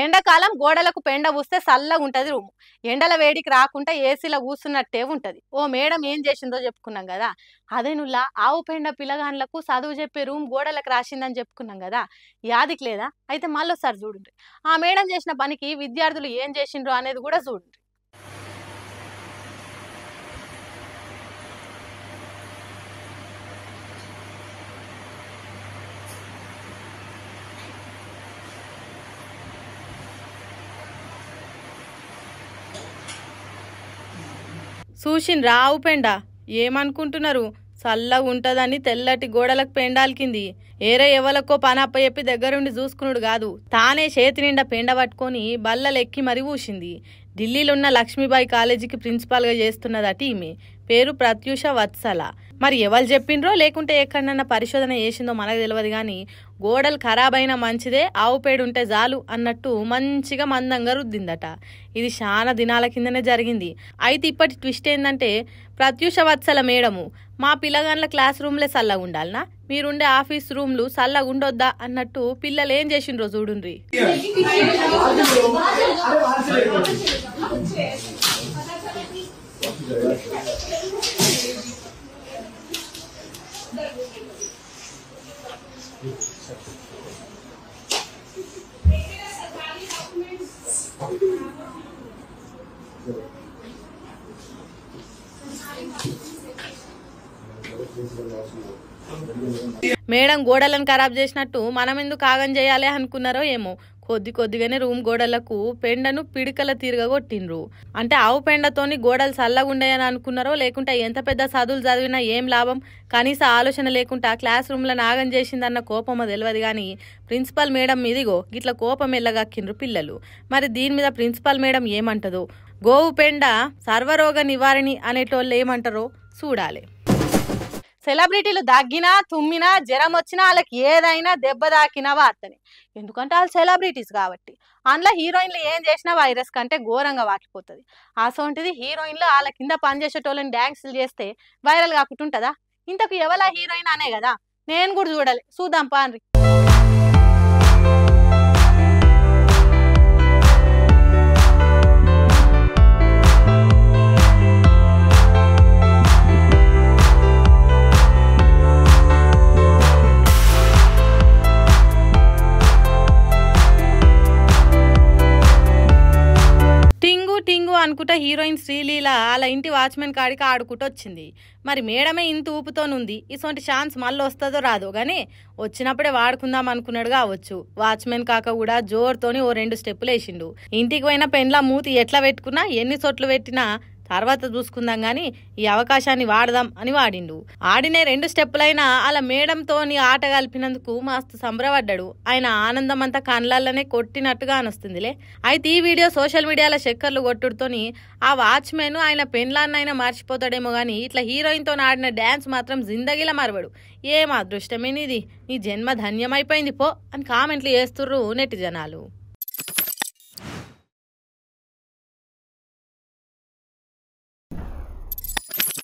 ఎండాకాలం గోడలకు పెండ పూస్తే చల్లగా ఉంటది రూమ్. ఎండల వేడికి రాకుండా ఏసీలో కూర్చున్నట్టే ఉంటది. ఓ మేడం ఏం చేసిందో చెప్పుకున్నాం కదా. అదేనుల్లా ఆవు పెండ పిల్లగాన్లకు చదువు చెప్పే రూమ్ గోడలకు రాసిందని చెప్పుకున్నాం కదా. యాదికి లేదా? అయితే మళ్ళొకసారి చూడండి. ఆ మేడం చేసిన పనికి విద్యార్థులు ఏం చేసిండ్రో అనేది కూడా చూడండి. చూసిండ్రా ఆవు పెండ? ఏమనుకుంటున్నారు? చల్లగా ఉంటదని తెల్లటి గోడలకు పెండాల్కింది. ఏరే ఎవలకో పని అప్పచెప్పి దగ్గరుండి చూసుకున్నాడు కాదు, తానే చేతి నిండా పెండ పట్టుకొని బల్లలెక్కి మరీ ఊసింది. ఢిల్లీలో ఉన్న లక్ష్మీబాయి కాలేజీకి ప్రిన్సిపాల్గా చేస్తున్నదట ఈమె. పేరు ప్రత్యూష వత్సల. మరి ఎవరు చెప్పిండ్రో లేకుంటే ఎక్కడన్నా పరిశోధన చేసిందో మనకు తెలియదు కానీ గోడలు ఖరాబ్ అయినా మంచిదే, ఆవు పేడు ఉంటే చాలు అన్నట్టు మంచిగా మందంగా రుద్దిందట. ఇది చాలా దినాల కిందనే జరిగింది. అయితే ఇప్పటి ట్విస్ట్ ఏంటంటే ప్రత్యూష వత్సల మేడము మా పిల్లగాన్ల క్లాస్ రూమ్లే చల్లగా ఉండాలనా, మీరుండే ఆఫీస్ రూమ్లు చల్లగా ఉండొద్దా అన్నట్టు పిల్లలు ఏం చేసిండ్రో చూడుండ్రి. మేడం గోడలను ఖరాబ్ చేసినట్టు మనం ఎందుకు ఆగం చేయాలి అనుకున్నారో ఏమో. కొద్దిగానే రూమ్ గోడలకు పెండను పిడికల తీరుగా కొట్టిండ్రు. అంటే ఆవు పెండతోని గోడలు చల్లగా ఉండేయని అనుకున్నారో లేకుంటే ఎంత పెద్ద చదువులు చదివినా ఏం లాభం, కనీస ఆలోచన లేకుండా క్లాస్ రూమ్లను ఆగం చేసిందన్న కోపమో తెలియదు కానీ ప్రిన్సిపల్ మేడం మీదిగో గిట్ల కోపం ఎల్లగక్కిండ్రు పిల్లలు. మరి దీని మీద ప్రిన్సిపల్ మేడం ఏమంటదో, గోవు పెండ సర్వరోగ నివారణి అనేటోళ్ళు ఏమంటారో చూడాలి. సెలబ్రిటీలు దగ్గినా తుమ్మినా జ్వరం వచ్చినా వాళ్ళకి ఏదైనా దెబ్బ తాకినా వార్తనే. ఎందుకంటే వాళ్ళు సెలబ్రిటీస్ కాబట్టి. అందులో హీరోయిన్లు ఏం చేసినా వైరస్ కంటే ఘోరంగా వాకిపోతుంది. అసోంటిది హీరోయిన్లు వాళ్ళ కింద పనిచేసేటోళ్ళని డ్యాన్సులు చేస్తే వైరల్ కాకుంటుంటుందా? ఇంతకు ఎవలా హీరోయిన్ అనే కదా. నేను కూడా చూడాలి, చూద్దాం పాన్రి. టింగు అనుకుంటా హీరోయిన్ శ్రీలీల వాళ్ళ ఇంటి వాచ్మెన్ కాడికి ఆడుకుంటూ వచ్చింది. మరి మేడమే ఇంత ఊపుతోనుంది. ఇటువంటి ఛాన్స్ మళ్ళీ వస్తుందో రాదో కానీ వచ్చినప్పుడే వాడుకుందాం అనుకున్నాడు కావచ్చు. వాచ్మెన్ కాక కూడా జోరుతోని ఓ 2 స్టెప్పులు వేసిండు. ఇంటికి పోయిన పెండ్ల మూతి ఎట్లా పెట్టుకున్నా ఎన్ని చోట్లు పెట్టినా తర్వాత చూసుకుందాం గాని ఈ అవకాశాన్ని వాడదాం అని వాడిండు. ఆడినే 2 స్టెప్పులైనా అలా మేడంతో ఆట కలిపినందుకు మస్తు సంబరపడ్డాడు. ఆయన ఆనందం అంతా కళ్ళల్లోనే కొట్టినట్టుగా అనిస్తుందిలే. అయితే ఈ వీడియో సోషల్ మీడియాలో చక్కర్లు కొట్టుడుతోని ఆ వాచ్మెన్ ఆయన పెండ్లాన్నైనా మర్చిపోతాడేమో గానీ ఇట్లా హీరోయిన్తో ఆడిన డ్యాన్స్ మాత్రం జిందగీలా మరవడు. ఏం అదృష్టమేనిది, నీ జన్మ ధన్యమైపోయింది పో అని కామెంట్లు చేస్తుర్రు నెటిజనాలు.